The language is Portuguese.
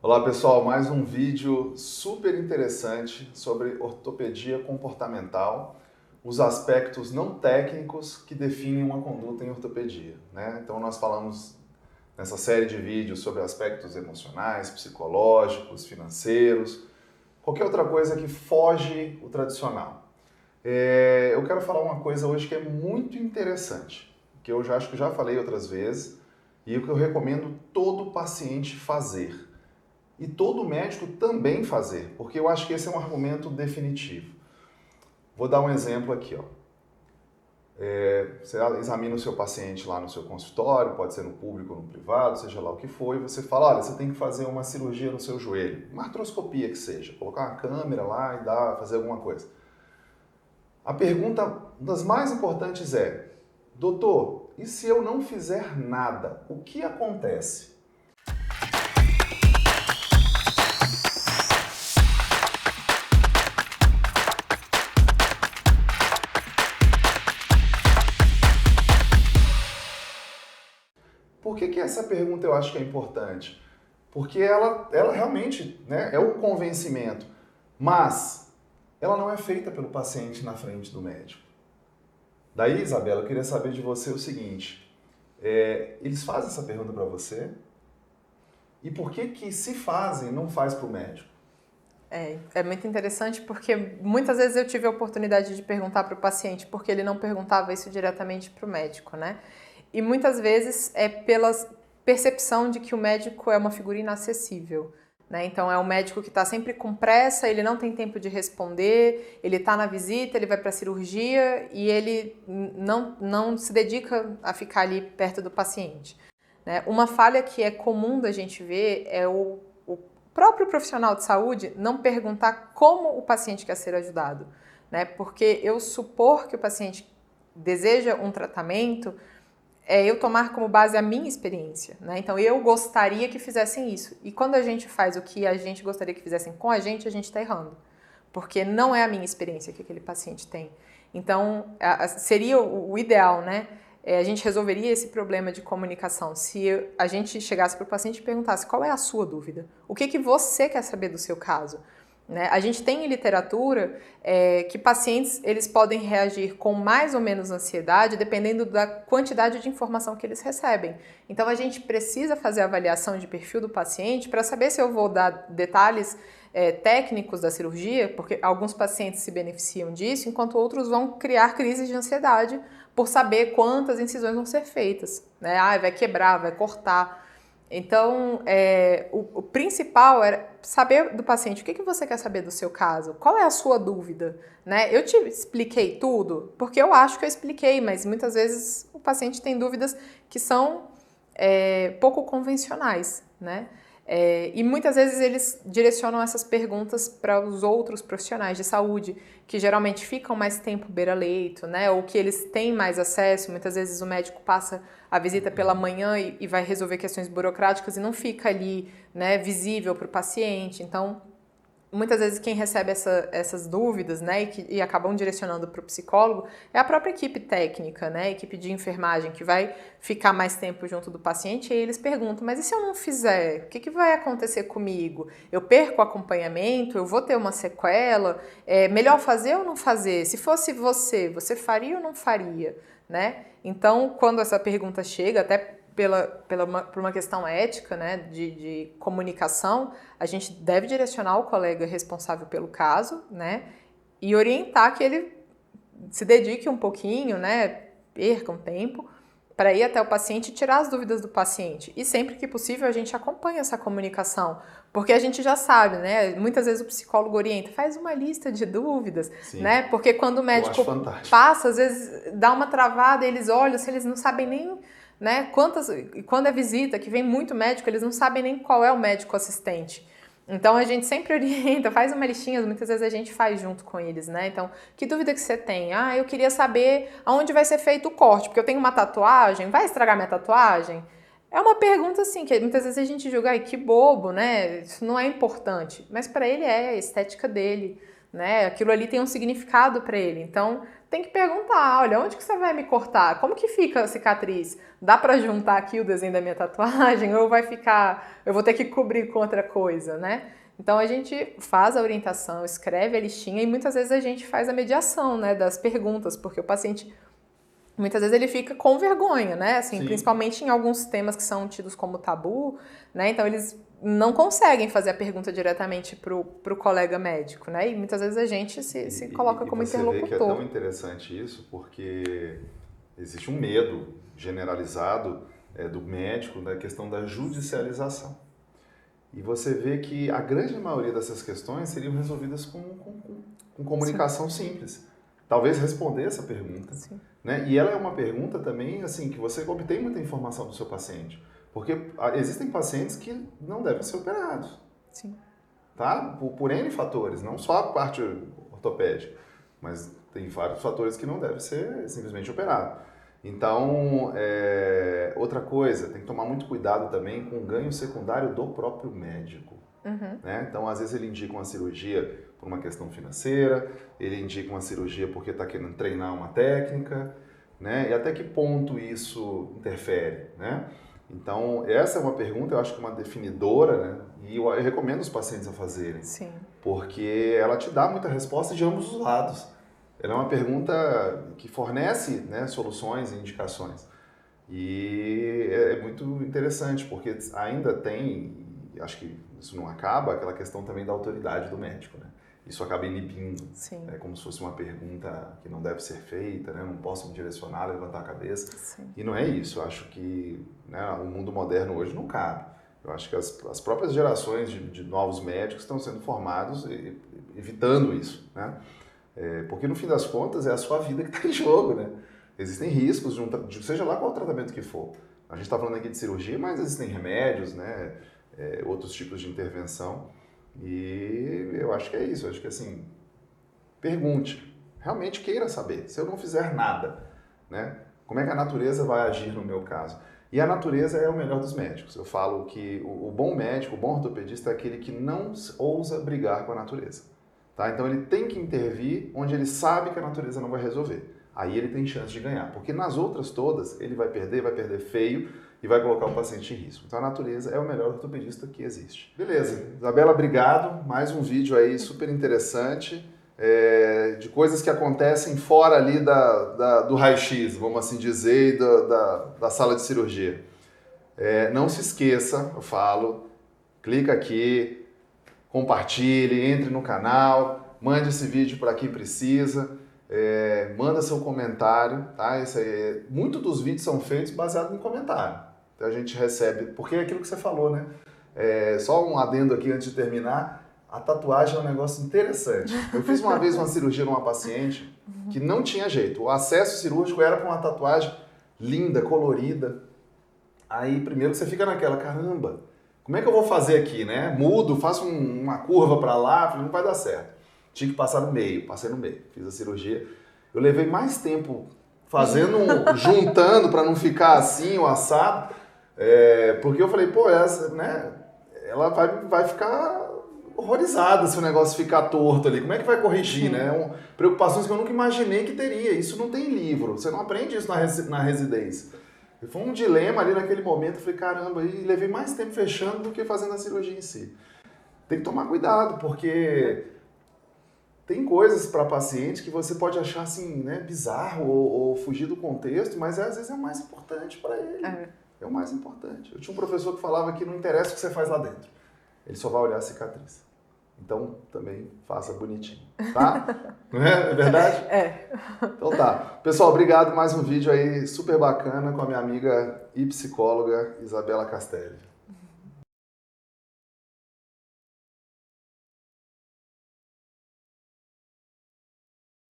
Olá pessoal, mais um vídeo super interessante sobre ortopedia comportamental, os aspectos não técnicos que definem uma conduta em ortopedia, né? Então nós falamos nessa série de vídeos sobre aspectos emocionais, psicológicos, financeiros, qualquer outra coisa que foge o tradicional. Eu quero falar uma coisa hoje que é muito interessante, que eu já acho que já falei outras vezes e o que eu recomendo todo paciente fazer. E todo médico também fazer, porque eu acho que esse é um argumento definitivo. Vou dar um exemplo aqui, ó. Você examina o seu paciente lá no seu consultório, pode ser no público ou no privado, seja lá o que for, e você fala, olha, você tem que fazer uma cirurgia no seu joelho, uma artroscopia que seja, colocar uma câmera lá e fazer alguma coisa. A pergunta das mais importantes é, doutor, e se eu não fizer nada, o que acontece? Por que essa pergunta eu acho que é importante? Porque ela realmente, né, é o convencimento, mas ela não é feita pelo paciente na frente do médico. Daí, Isabela, eu queria saber de você o seguinte, eles fazem essa pergunta para você? E por que se fazem, não faz para o médico? É muito interessante porque muitas vezes eu tive a oportunidade de perguntar para o paciente porque ele não perguntava isso diretamente para o médico, né? E muitas vezes é pela percepção de que o médico é uma figura inacessível, né? Então é um médico que está sempre com pressa, ele não tem tempo de responder, ele está na visita, ele vai para a cirurgia e ele não se dedica a ficar ali perto do paciente, né? Uma falha que é comum da gente ver é o próprio profissional de saúde não perguntar como o paciente quer ser ajudado, né? Porque eu supor que o paciente deseja um tratamento é eu tomar como base a minha experiência, né? Então eu gostaria que fizessem isso. E quando a gente faz o que a gente gostaria que fizessem com a gente está errando. Porque não é a minha experiência que aquele paciente tem. Então, seria o ideal, né? A gente resolveria esse problema de comunicação se a gente chegasse para o paciente e perguntasse qual é a sua dúvida, o que você quer saber do seu caso. Né? A gente tem em literatura que pacientes eles podem reagir com mais ou menos ansiedade dependendo da quantidade de informação que eles recebem. Então a gente precisa fazer a avaliação de perfil do paciente para saber se eu vou dar detalhes técnicos da cirurgia, porque alguns pacientes se beneficiam disso, enquanto outros vão criar crises de ansiedade por saber quantas incisões vão ser feitas, né? Ah, vai quebrar, vai cortar. Então, o principal era saber do paciente o que você quer saber do seu caso, qual é a sua dúvida, né? Eu te expliquei tudo, porque eu acho que eu expliquei, mas muitas vezes o paciente tem dúvidas que são pouco convencionais, né? E muitas vezes eles direcionam essas perguntas para os outros profissionais de saúde, que geralmente ficam mais tempo beira-leito, né? Ou que eles têm mais acesso. Muitas vezes o médico passa a visita pela manhã e vai resolver questões burocráticas e não fica ali, né, visível para o paciente. Então, muitas vezes quem recebe essas dúvidas, né, e acabam direcionando para o psicólogo é a própria equipe técnica, né, a equipe de enfermagem que vai ficar mais tempo junto do paciente e aí eles perguntam, mas e se eu não fizer? O que vai acontecer comigo? Eu perco o acompanhamento? Eu vou ter uma sequela? É melhor fazer ou não fazer? Se fosse você faria ou não faria? Né? Então, quando essa pergunta chega, até por uma questão ética, né, de comunicação, a gente deve direcionar o colega responsável pelo caso, né, e orientar que ele se dedique um pouquinho, né, perca um tempo para ir até o paciente e tirar as dúvidas do paciente. E sempre que possível a gente acompanha essa comunicação, porque a gente já sabe, né, muitas vezes o psicólogo orienta, faz uma lista de dúvidas, Sim, né, porque quando o médico passa, às vezes dá uma travada, eles olham, se eles não sabem nem, né, quando é visita, que vem muito médico, eles não sabem nem qual é o médico assistente. Então a gente sempre orienta, faz uma listinha, muitas vezes a gente faz junto com eles, né? Então, que dúvida que você tem? Ah, eu queria saber aonde vai ser feito o corte, porque eu tenho uma tatuagem, vai estragar minha tatuagem? É uma pergunta assim, que muitas vezes a gente julga, ai, que bobo, né? Isso não é importante. Mas para ele é a estética dele, né? Aquilo ali tem um significado para ele. Então, tem que perguntar, olha, onde que você vai me cortar? Como que fica a cicatriz? Dá para juntar aqui o desenho da minha tatuagem ou vai ficar, eu vou ter que cobrir com outra coisa, né? Então a gente faz a orientação, escreve a listinha e muitas vezes a gente faz a mediação, né, das perguntas, porque o paciente muitas vezes ele fica com vergonha, né? Assim, Sim. principalmente em alguns temas que são tidos como tabu, né? Então eles não conseguem fazer a pergunta diretamente pro colega médico, né? E muitas vezes a gente se coloca como interlocutor. Você vê que é tão interessante isso, porque existe um medo generalizado do médico da questão da judicialização. E você vê que a grande maioria dessas questões seriam resolvidas com comunicação simples. Talvez responder essa pergunta. Sim. Né? E ela é uma pergunta também, assim, que você obtém muita informação do seu paciente. Porque existem pacientes que não devem ser operados. Sim. Tá? Por N fatores, não só a parte ortopédica, mas tem vários fatores que não devem ser simplesmente operados. Então, outra coisa, tem que tomar muito cuidado também com o ganho secundário do próprio médico. Uhum. Né? Então, às vezes ele indica uma cirurgia por uma questão financeira, ele indica uma cirurgia porque está querendo treinar uma técnica, né? E até que ponto isso interfere, né? Então, essa é uma pergunta, eu acho que uma definidora, né? E eu recomendo os pacientes a fazerem. Sim. Porque ela te dá muita resposta de ambos os lados. Ela é uma pergunta que fornece, né, soluções e indicações. E é muito interessante, porque ainda tem, acho que isso não acaba, aquela questão também da autoridade do médico, né? Isso acaba inibindo. Sim. É como se fosse uma pergunta que não deve ser feita, né? Não posso me direcionar, levantar a cabeça. Sim. E não é isso. Eu acho que, né, o mundo moderno hoje não cabe. Eu acho que as próprias gerações de novos médicos estão sendo formados evitando isso, né? Porque no fim das contas é a sua vida que está em jogo, né? Existem riscos, seja lá qual o tratamento que for. A gente está falando aqui de cirurgia, mas existem remédios, né? Outros tipos de intervenção. E eu acho que é isso. Eu acho que assim, pergunte, realmente queira saber. Se eu não fizer nada, né? Como é que a natureza vai agir no meu caso? E a natureza é o melhor dos médicos. Eu falo que o bom médico, o bom ortopedista é aquele que não ousa brigar com a natureza. Tá? Então ele tem que intervir onde ele sabe que a natureza não vai resolver. Aí ele tem chance de ganhar. Porque nas outras todas, ele vai perder feio e vai colocar o paciente em risco. Então a natureza é o melhor ortopedista que existe. Beleza. Isabela, obrigado. Mais um vídeo aí super interessante. De coisas que acontecem fora ali do raio-x, vamos assim dizer, e da sala de cirurgia. Não se esqueça, eu falo, clica aqui, compartilhe, entre no canal, mande esse vídeo para quem precisa, manda seu comentário, tá? Isso aí, muitos dos vídeos são feitos baseados em comentário. Então a gente recebe, porque é aquilo que você falou, né? Só um adendo aqui antes de terminar. A tatuagem é um negócio interessante. Eu fiz uma vez uma cirurgia numa paciente que não tinha jeito. O acesso cirúrgico era para uma tatuagem linda, colorida. Aí primeiro você fica naquela, caramba, como é que eu vou fazer aqui, né? Mudo, faço uma curva para lá, não vai dar certo. Tinha que passar no meio, passei no meio. Fiz a cirurgia. Eu levei mais tempo fazendo, juntando para não ficar assim, o assado, porque eu falei, pô, essa, né? Ela vai ficar horrorizada se o negócio ficar torto ali. Como é que vai corrigir, né? Preocupações que eu nunca imaginei que teria. Isso não tem livro. Você não aprende isso na residência. E foi um dilema ali naquele momento. Eu falei, caramba, e levei mais tempo fechando do que fazendo a cirurgia em si. Tem que tomar cuidado, porque tem coisas para paciente que você pode achar assim, né, bizarro ou fugir do contexto, mas às vezes é o mais importante para ele. É o mais importante. Eu tinha um professor que falava que não interessa o que você faz lá dentro. Ele só vai olhar a cicatriz. Então, também faça bonitinho, tá? Não é? É verdade? Então tá. Pessoal, obrigado. Mais um vídeo aí super bacana com a minha amiga e psicóloga Isabela Castelli.